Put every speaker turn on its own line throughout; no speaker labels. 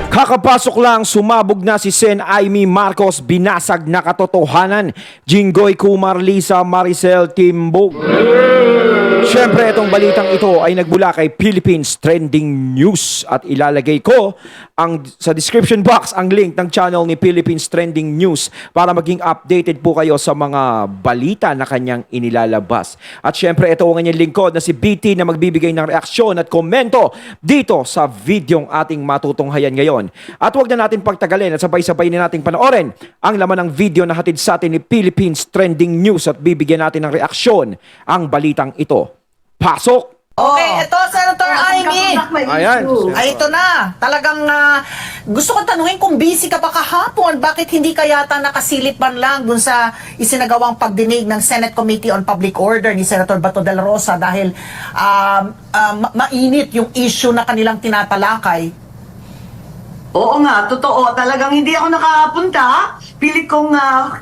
Kakapasok lang, sumabog na si Sen Amy Marcos, binasag na katotohanan. Jinggoy Kumar, Lisa Maricel Timbog. Siyempre, itong balitang ito ay nagbula kay Philippines Trending News at ilalagay ko sa description box ang link ng channel ni Philippines Trending News para maging updated po kayo sa mga balita na kanyang inilalabas. At siyempre, ito ang kanyang lingkod na si BT na magbibigay ng reaksyon at komento dito sa videong ating matutunghayan ngayon. At huwag na natin pagtagalin at sabay-sabay na nating panoorin ang laman ng video na hatid sa atin ni Philippines Trending News at bibigyan natin ng reaksyon ang balitang ito. Pasok!
Okay, ito, Senator Amy.
Ayan.
Ay, ito na. Talagang gusto ko tanungin kung busy ka pa kahapon, bakit hindi ka yata nakasilip man lang dun sa isinagawang pagdinig ng Senate Committee on Public Order ni Senator Bato de la Rosa dahil mainit yung issue na kanilang tinatalakay.
Oo nga, totoo. Talagang hindi ako nakapunta. Pilit kong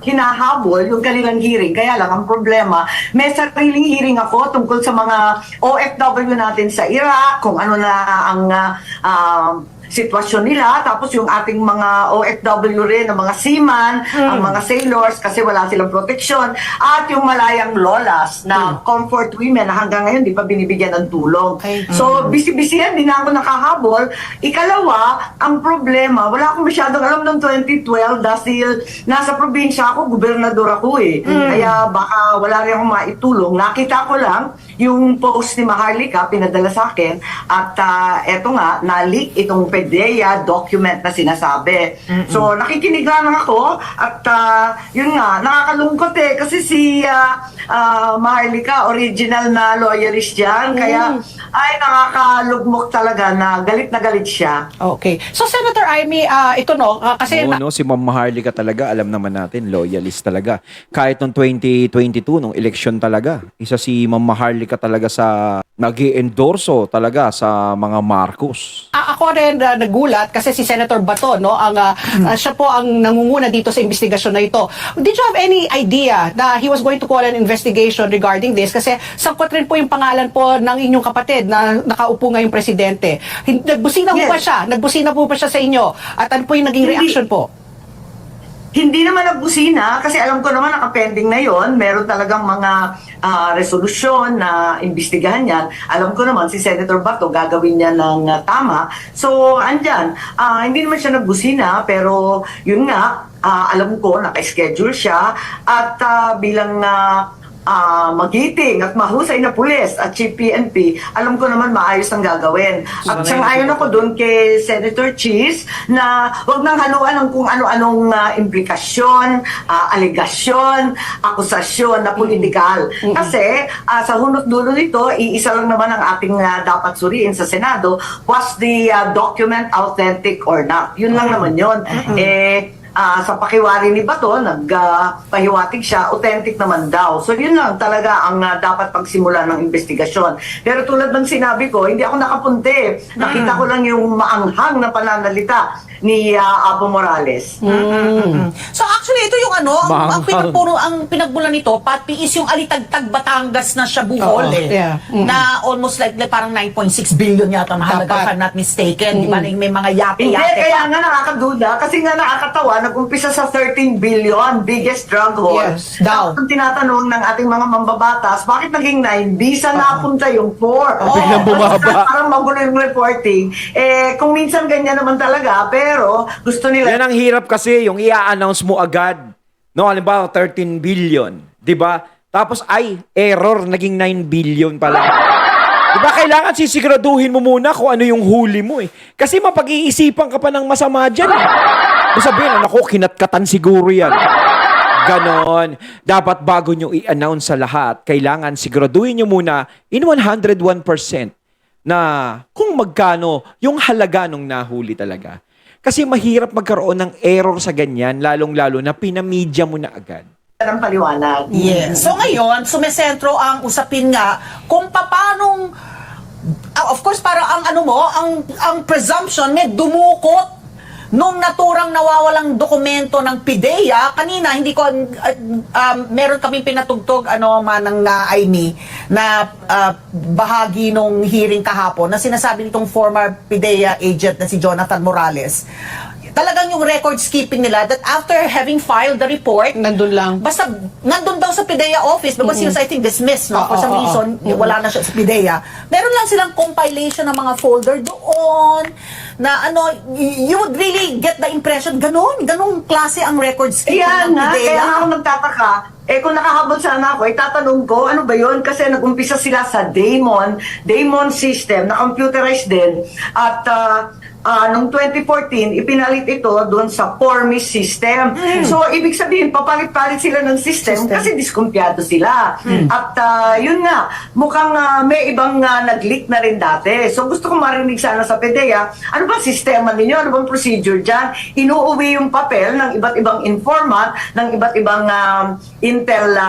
hinahabol yung kanilang hearing. Kaya lang, ang problema, may sariling hearing ako tungkol sa mga OFW natin sa Iraq, kung ano na ang sitwasyon nila, tapos yung ating mga OFW rin, ang mga seaman, ang mga sailors, kasi wala silang proteksyon, at yung malayang lolas na comfort women na hanggang ngayon di pa binibigyan ng tulong.
Okay.
So, busy-busy yan, di na ako nakahabol. Ikalawa, ang problema, wala akong masyadong alam noong 2012 dahil nasa probinsya ako, gobernador ako eh. Kaya baka wala rin akong maitulong. Nakita ko lang yung post ni Maharlika, pinadala sa akin, at eto nga, na-leak itong PDEA document na sinasabi. So, nakikinig lang ako at yun nga, nakakalungkot eh kasi si Maharlika, original na lawyerist yan, kaya ay nakakalugmok talaga na galit siya.
Okay. So, Senator Amy, ito no, kasi...
Oo, no, si Ma'am Maharlika talaga, alam naman natin, loyalist talaga. Kahit noong 2022, nung election talaga, isa si Ma'am Maharlika talaga sa nag-i-endorso talaga sa mga Marcos.
Ako rin nagulat kasi si Senator Bato, no, siya po ang nangunguna dito sa investigasyon na ito. Did you have any idea na he was going to call an investigation regarding this? Kasi sangkot rin po yung pangalan po ng inyong kapatid na nakaupo ngayong presidente. Nagbusina po ba siya? Nagbusina po ba siya sa inyo? At ano po yung naging reaction po?
Hindi naman nagbusina kasi alam ko naman nakapending na yon. Meron talagang mga resolusyon na imbestigahan yan. Alam ko naman si Senator Bato gagawin niya ng tama. So, andyan. Hindi naman siya nagbusina pero yun nga, alam ko naka-schedule siya at bilang magiting at mahusay na pulis at Chief PNP, alam ko naman maayos ang gagawin. At sang-ayon ako doon kay Senator Cheese na huwag nang haluan ng kung ano-anong implikasyon, alegasyon, akusasyon na politikal. Kasi sa hunot dulo nito, iisa lang naman ang ating dapat suriin sa Senado, was the document authentic or not? Yun lang naman yun. Sa pakiwari ni Bato, nagpahiwatig siya, authentic naman daw. So yun lang talaga ang dapat pagsimula ng investigasyon. Pero tulad ng sinabi ko, hindi ako nakapunte. Nakita ko lang yung maanghang na pananalita ni Abo Morales.
So actually ito yung ang pinagbulan nito, pati is yung Alitagtag Batangas na siya buhol na almost like parang 9.6 billion yata mahalaga if I'm not mistaken. Di ba may mga yate-yate
Hindi, kaya
pa.
nga nakakaduda kasi nga nakakatawa, nag-umpisa sa 13 billion, biggest drug haul.
Yes, daw.
Tapos tinatanong ng ating mga mambabatas, bakit naging 9? Bisa napunta yung 4.
Biglang bumaba.
Parang magulo yung reporting. Kung minsan ganyan naman talaga, pero gusto nila...
Yan ang hirap kasi, yung i-announce mo agad. No, halimbawa 13 billion, 'di ba? Tapos error, naging 9 billion pala. 'Di ba kailangan sisiguraduhin mo muna kung ano yung huli mo eh. Kasi mapag-iisipan ka pa ng masama diyan. Sabihin, ako, kinatkatan siguro yan. Ganon. Dapat bago nyo i-announce sa lahat, kailangan siguraduhin nyo muna in 101% na kung magkano yung halaga nung nahuli talaga. Kasi mahirap magkaroon ng error sa ganyan, lalong-lalo na pinamedya mo na agad.
ng paliwanag.
Yes. So ngayon, sumesentro ang usapin nga kung paanong of course para ang ang presumption may dumukot nung naturang nawawalang dokumento ng PIDEA. Kanina hindi ko meron kaming pinatugtog manang Amy
na bahagi nung hearing kahapon na sinasabi nitong former PIDEA agent na si Jonathan Morales. Talagang yung record skipping nila that after having filed the report,
Nandun lang.
basta nandun daw sa PIDEA office because he was, I think, dismissed, no? For some reason, wala na siya sa PIDEA. Meron lang silang compilation ng mga folder doon na ano, you would really get the impression, ganong klase ang record skipping
Kaya
ng
nga,
PIDEA.
kaya nga ako nagtataka. Kung nakahabol sana ako, tatanong ko, ano ba yun? Kasi nag-umpisa sila sa Daemon system, na computerized din. At noong 2014, ipinalit ito doon sa Formis system. So, ibig sabihin, papalit-palit sila ng system kasi diskumpiyado sila. At yun nga, mukhang may ibang nag-leak na rin dati. So, gusto ko marinig sana sa PIDEA, ano bang sistema ninyo? Ano bang procedure dyan? Inuuwi yung papel ng iba't ibang informant, ng iba't ibang intel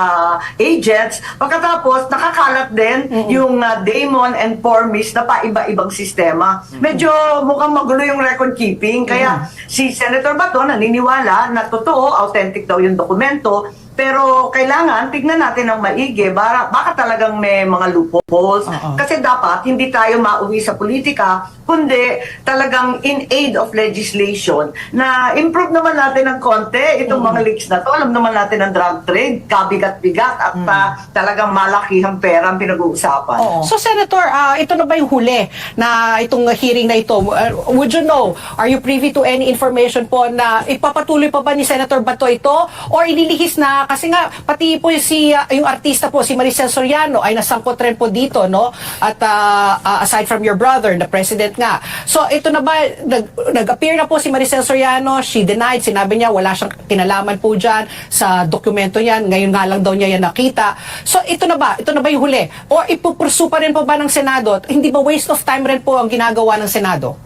agents. Pagkatapos, nakakalat din yung Daemon and Formis na paiba-ibang sistema. Medyo mukhang magulo yung record keeping. Kaya si Senator Bato naniniwala na totoo, authentic daw yung dokumento. Pero kailangan tignan natin ng maigi, baka talagang may mga loopholes. Kasi dapat hindi tayo mauwi sa politika, kundi talagang in aid of legislation na improve naman natin ng konti itong mga leaks na to. Alam naman natin ang drug trade, kabigat-bigat at talagang malakihang pera ang pinag-uusapan.
So Senator, ito na ba yung huli na itong hearing na ito? Would you know, are you privy to any information po na ipapatuloy pa ba ni Senator Bato ito or ililihis na? Kasi nga pati po yung artista po si Maricel Soriano ay nasangkot rin po dito, no? At aside from your brother, the president nga. So ito na ba nag-appear na po si Maricel Soriano, she denied, sinabi niya wala siyang kinalaman po diyan sa dokumento niyan, ngayon nga lang daw niya yan nakita. So ito na ba yung huli? O ipupursu pa rin po ba ng Senado? Hindi ba waste of time rin po ang ginagawa ng Senado?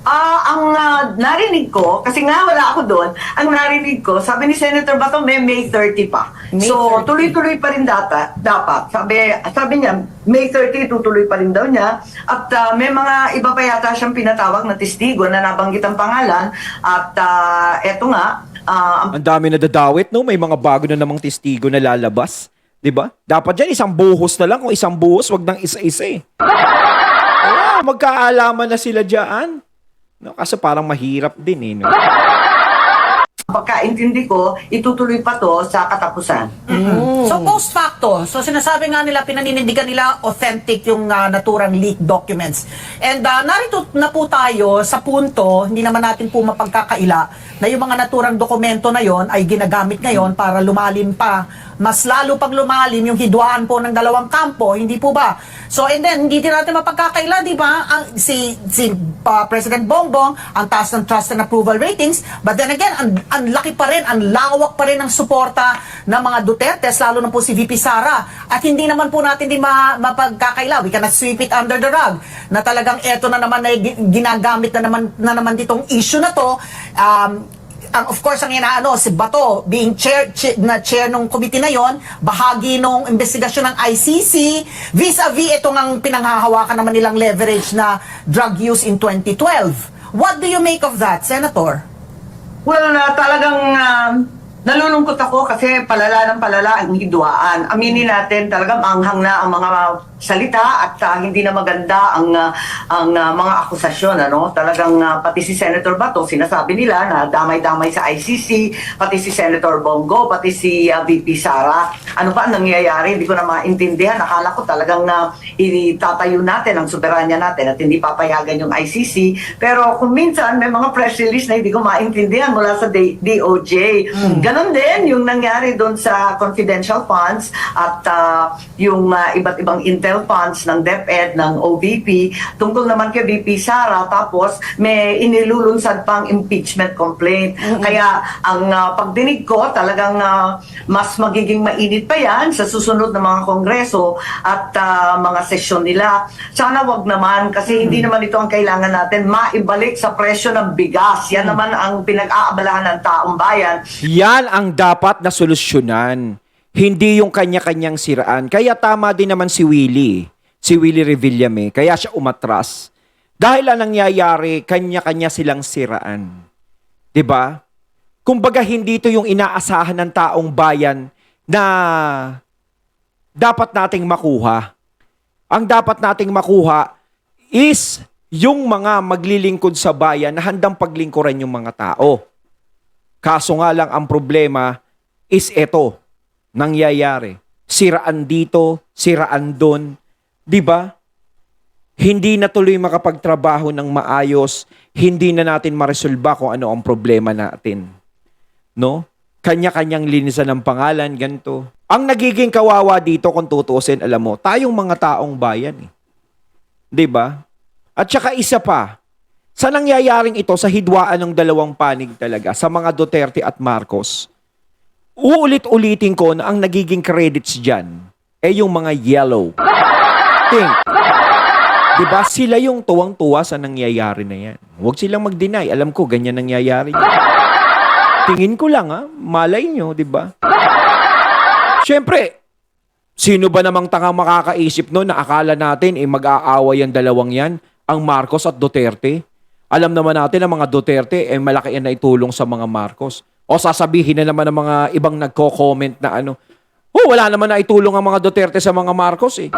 Ang narinig ko, kasi nga wala ako doon, ang narinig ko, sabi ni Senator Bato, May 30 pa. So, tuloy-tuloy pa rin dapat. Sabi niya, May 30, tutuloy pa rin daw niya. At may mga iba pa yata siyang pinatawag na testigo na nabanggit ang pangalan. At eto nga,
Ang dami na dadawit, no? May mga bago na namang testigo na lalabas. 'Di ba? Dapat dyan, isang buhos na lang. Kung isang buhos, wag nang isa-isa eh. Magkaalaman na sila dyan. No, kasi parang mahirap din eh. No?
pagkaintindi ko, itutuloy pa to sa katapusan.
So post facto, so sinasabi nga nila, pinaninindigan nila authentic yung naturang leaked documents. And narito na po tayo sa punto, hindi naman natin po mapagkakaila, na yung mga naturang dokumento na yon ay ginagamit ngayon para lumalim pa, mas lalo pag lumalim yung hidwaan po ng dalawang kampo, hindi po ba? So and then, hindi din natin mapagkakaila, di ba? Si President Bongbong, ang taas ng trust and approval ratings, but then again, ang laki pa rin, ang lawak pa rin ng suporta ng mga Duterte, lalo na po si VP Sara. At hindi naman po natin din mapagkakaila, we cannot sweep it under the rug, na talagang eto na naman na ginagamit na naman ditong issue na to. Of course, ang inaano, si Bato, being chair nung committee na yon, bahagi nung investigasyon ng ICC, vis-a-vis itong ang pinanghahawakan naman nilang leverage na drug use in 2012. What do you make of that, Senator?
Well, talagang nalulungkot ako kasi palala ng palala ang hidwaan. Aminin natin, talagang anghang na ang mga salita at hindi na maganda ang mga akusasyon. Ano? Talagang pati si Senator Bato, sinasabi nila na damay-damay sa ICC, pati si Senator Bongo, pati si VP Sara. Ano pa ang nangyayari? Hindi ko na maintindihan. Akala ko talagang itatayo natin ang soberanya natin at hindi papayagan yung ICC. Pero kung minsan may mga press release na hindi ko maintindihan mula sa DOJ. Ganon din yung nangyari doon sa confidential funds at yung iba't ibang intel funds ng DepEd, ng OVP, tungkol naman kay VP Sara, tapos may inilulunsad pang impeachment complaint. Kaya ang pagdinig ko, talagang mas magiging mainit pa yan sa susunod na mga kongreso at mga sesyon nila. Sana wag naman, kasi hindi naman ito ang kailangan natin, maibalik sa presyo ng bigas. Yan naman ang pinag-aabalahan ng taong bayan.
Yan ang dapat na solusyonan. Hindi yung kanya-kanyang siraan. Kaya tama din naman si Willie Revillame. Kaya siya umatras. Dahil ang nangyayari, kanya-kanya silang siraan. 'Di ba? Kumbaga hindi ito yung inaasahan ng taong bayan na dapat nating makuha. Ang dapat nating makuha is yung mga maglilingkod sa bayan na handang paglingkuran yung mga tao. Kaso nga lang ang problema is eto, nangyayari. Siraan dito, siraan doon. 'Di ba? Hindi na tuloy makapagtrabaho ng maayos, hindi na natin maresolba kung ano ang problema natin. No? Kanya-kanyang linisan ng pangalan, ganito. Ang nagiging kawawa dito kung tutuusin, alam mo, tayong mga taong bayan eh. 'Di ba? At saka isa pa, sa nangyayaring ito sa hidwaan ng dalawang panig talaga, sa mga Duterte at Marcos, uulit-ulitin ko na ang nagiging credits dyan ay yung mga yellow. Think. Diba? Sila yung tuwang-tuwa sa nangyayari na yan. Huwag silang mag-deny. Alam ko, ganyan nangyayari. Tingin ko lang, malay nyo, diba? Siyempre, sino ba namang tanga makakaisip no na akala natin mag-aaway ang dalawang yan, ang Marcos at Duterte? Alam naman natin ang mga Duterte malaki yan na itulong sa mga Marcos. O sasabihin na naman ng mga ibang nagko-comment na wala naman na itulong ang mga Duterte sa mga Marcos eh.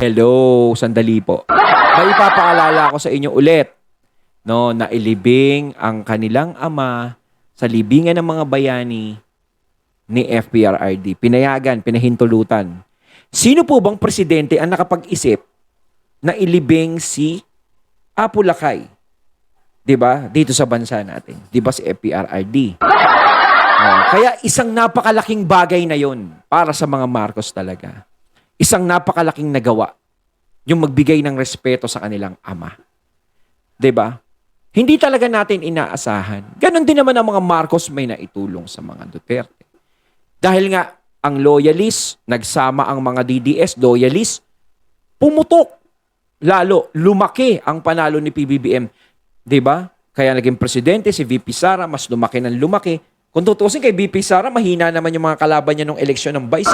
Hello, sandali po. May ipapaalala ko sa inyo ulit, no, na ilibing ang kanilang ama sa libingan ng mga bayani ni FPRRD. Pinayagan, pinahintulutan. Sino po bang presidente ang nakapag-isip na ilibing si Apo Lakay? 'Di ba? Dito sa bansa natin. 'Di ba si FPRRD? Kaya isang napakalaking bagay na 'yon para sa mga Marcos talaga. Isang napakalaking nagawa yung magbigay ng respeto sa kanilang ama. 'Di ba? Hindi talaga natin inaasahan. Ganon din naman ang mga Marcos may naitulong sa mga Duterte. Dahil nga ang loyalist, nagsama ang mga DDS loyalist, pumutok. Lalo, lumaki ang panalo ni PBBM. 'Di ba? Kaya naging presidente si VP Sara, mas lumaki ng lumaki. Kung tutusin kay VP Sara, mahina naman yung mga kalaban niya nung eleksyon ng Vice.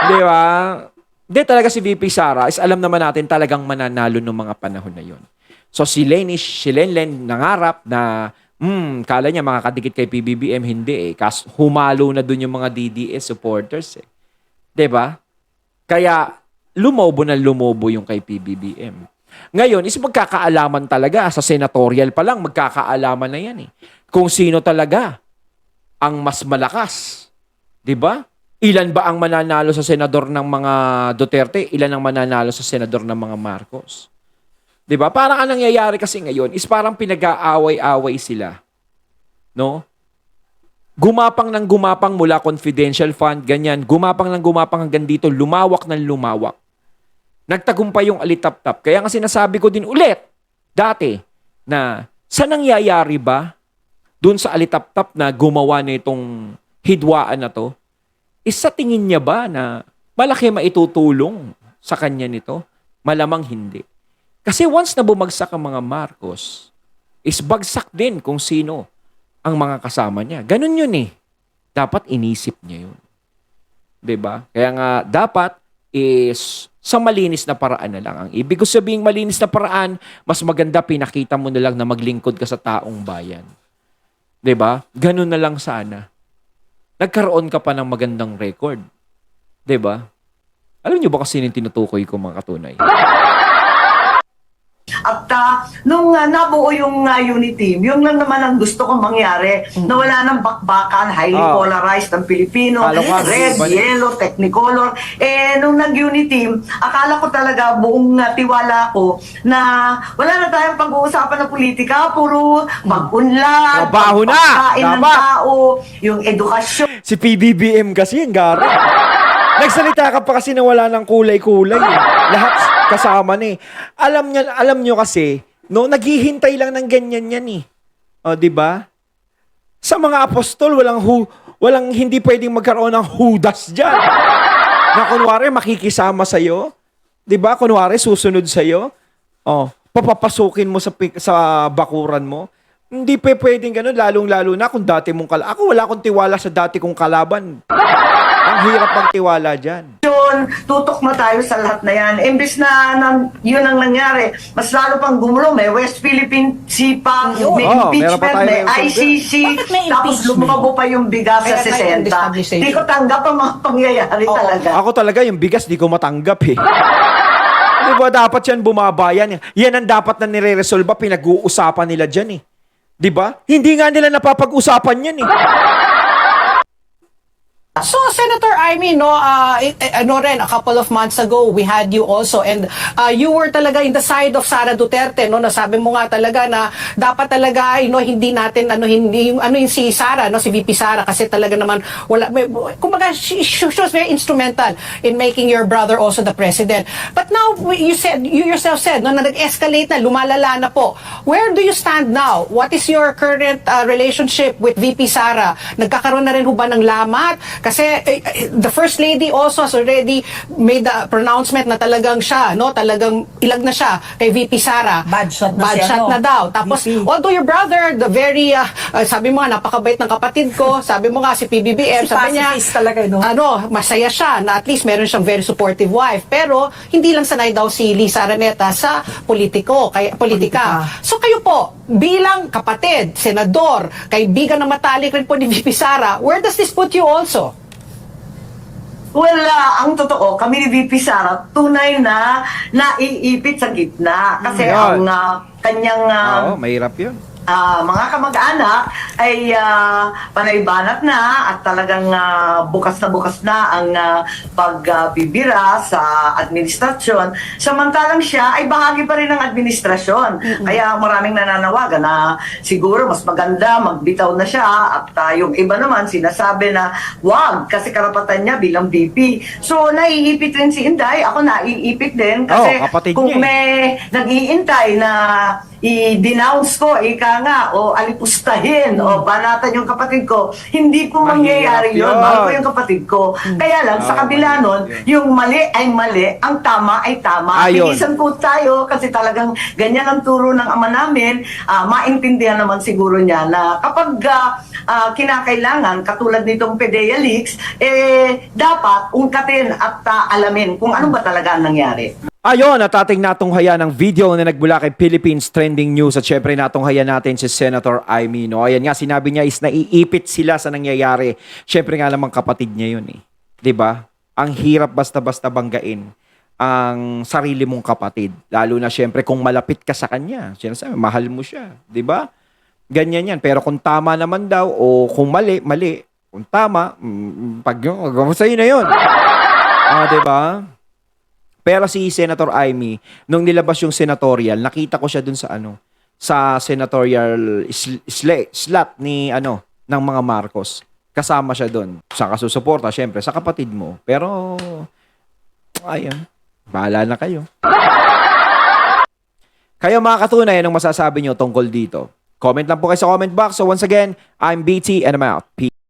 'Di ba? Hindi talaga si VP Sara, is alam naman natin talagang mananalo nung mga panahon na 'yon. So si Lenlen nangarap na kala niya makakadikit kay PBBM, hindi eh. Humalo na dun yung mga DDS supporters eh. 'Di ba? Kaya lumobo yung kay PBBM. Ngayon, is magkakaalaman talaga. Sa senatorial pa lang, magkakaalaman na yan eh. Kung sino talaga ang mas malakas. 'Di ba? Ilan ba ang mananalo sa senador ng mga Duterte? Ilan ang mananalo sa senador ng mga Marcos? 'Di ba? Parang ang nangyayari kasi ngayon is parang pinag-aaway-away sila. No? Gumapang ng gumapang mula confidential fund, ganyan. Gumapang ng gumapang hanggang dito, lumawak ng lumawak. Nagtagumpay yung alitap-tap. Kaya nga sinasabi ko din ulit, dati, na sa nangyayari ba dun sa alitap-tap na gumawa na itong hidwaan na to, is sa tingin niya ba na malaki maitutulong sa kanya nito? Malamang hindi. Kasi once na bumagsak ang mga Marcos, is bagsak din kung sino ang mga kasama niya. Ganun yun eh. Dapat inisip niya yun. 'Di ba? Kaya nga dapat is sa malinis na paraan na lang. Ang ibig ko sabihing malinis na paraan, mas maganda pinakita mo na lang na maglingkod ka sa taong bayan. 'Di ba? Ganun na lang sana. Nagkaroon ka pa ng magandang record. 'Di ba? Alam niyo ba kasi yung tinutukoy ko, mga katunay?
At nung nabuo yung unit team, yung lang naman ang gusto kong mangyari, na wala ng bakbakan, highly polarized ang Pilipino, red, yellow, technicolor. Nung nag-unit team, akala ko talaga buong tiwala ko na wala na tayong pag-uusapan ng politika, puro mag-unlad,
trabaho na!
pagkain ng tao, yung edukasyon.
Si PBBM kasi, ang gara. Nagsalita ka pa kasi na wala ng kulay-kulay. Lahat kasama na eh. Alam nyo kasi, no, naghihintay lang ng ganyan yan eh. O, di ba? Sa mga apostol, walang hindi pwedeng magkaroon ng Judas dyan. Na kunwari, makikisama sa'yo. Di ba? Kunwari, susunod sa'yo. O, papapasukin mo sa bakuran mo. Hindi pwedeng gano'n, lalong-lalo na kung dati mong Ako, wala akong tiwala sa dati kong kalaban. Ang hirap magtiwala dyan.
yun, tutok na tayo sa lahat na yan. Imbis na, yun ang nangyari, mas lalo pang gumulo. May West Philippine Sea pa, may
meron pa
impeachment,
tayo
may
ngayon.
ICC,
Bakit may
tapos
impeachment?
lumabo pa yung bigas sa
Kaya tayo
60.
destabilization.
Hindi ko tanggap ang mga pangyayari talaga.
Ako talaga, yung bigas, di ko matanggap eh. Di ba dapat yan bumabayan? Yan ang dapat na nire-resolve, pinag-uusapan nila dyan eh. Di ba? Hindi nga nila napapag-usapan yan eh.
So, Senator Amy, no, ano rin, a couple of months ago, we had you also, and you were talaga in the side of Sara Duterte, no, nasabi mo nga talaga na dapat talaga, hindi natin, hindi, yung si Sara, no, si VP Sara, kasi talaga naman, kumbaga, she was very instrumental in making your brother also the president. But now, you yourself said, no, na nag-escalate na, lumalala na po. Where do you stand now? What is your current relationship with VP Sara? Nagkakaroon na rin ho ba ng lamat? Kasi the First Lady also has already made the pronouncement na talagang siya, no? Talagang ilag na siya kay VP Sara.
Bad shot na
Bad
siya,
shot
no?
na daw. Tapos,
VP.
although your brother, the very, sabi mo nga, napakabait ng kapatid ko, sabi mo nga, si PBBM,
Si
sabi niya,
pacifist talaga, no?
masaya siya na at least meron siyang very supportive wife. Pero, hindi lang sanay daw si Lisa Araneta sa politika. So, kayo po, bilang kapatid, senador, kaibigan na matalik rin po ni VP Sara, where does this put you also?
Well, ang totoo, kami ni VP Sara, tunay na naiipit sa gitna. Kasi
Yun.
ang kanyang
Oo, mahirap yun.
mga kamag-anak ay panaybanat na at talagang bukas na ang pagbibira sa administrasyon. Samantalang siya ay bahagi pa rin ng administrasyon. Kaya maraming nananawagan na siguro mas maganda magbitaw na siya at yung iba naman sinasabi na wag kasi karapatan niya bilang VP. So naiipit rin si Inday. Ako naiipit din kasi
kapatid
kung
niya eh.
may nag-iintay na i-denounce ko, ika nga, o alipustahin, o banatan yung kapatid ko, hindi po mangyayari
Mahirap
yun.
yun.
Mahal ko yung kapatid ko. Kaya lang, sa kabila nun, yung mali ay mali, ang tama ay tama.
Ayun.
Pilisan po tayo kasi talagang ganyan ang turo ng ama namin. Maintindihan naman siguro niya na kapag kinakailangan, katulad nitong PDEA leaks, dapat ungkatin at alamin kung ano ba talaga ang nangyari.
Ayon, at ating natunghaya ng video na nagbula kay Philippines Trending News at syempre natunghaya natin si Senator Amy. No? Ayan nga, sinabi niya is naiipit sila sa nangyayari. Syempre nga namang kapatid niya yun eh. 'Di ba? Ang hirap basta-basta banggain ang sarili mong kapatid. Lalo na syempre kung malapit ka sa kanya. Sinasabi, mahal mo siya. 'Di ba? Ganyan yan. Pero kung tama naman daw o kung mali, mali. Kung tama, pag yun, sa'yo na yun. 'Di ba? Pero si Senator Amy, nung nilabas yung senatorial, nakita ko siya dun sa sa senatorial slot ni ng mga Marcos. Kasama siya dun. Sa kasusuporta, syempre, sa kapatid mo. Pero, ayun, bahala na kayo. Kayo mga katunay, anong masasabi nyo tungkol dito? Comment lang po kayo sa comment box. So once again, I'm BT and I'm out. Peace.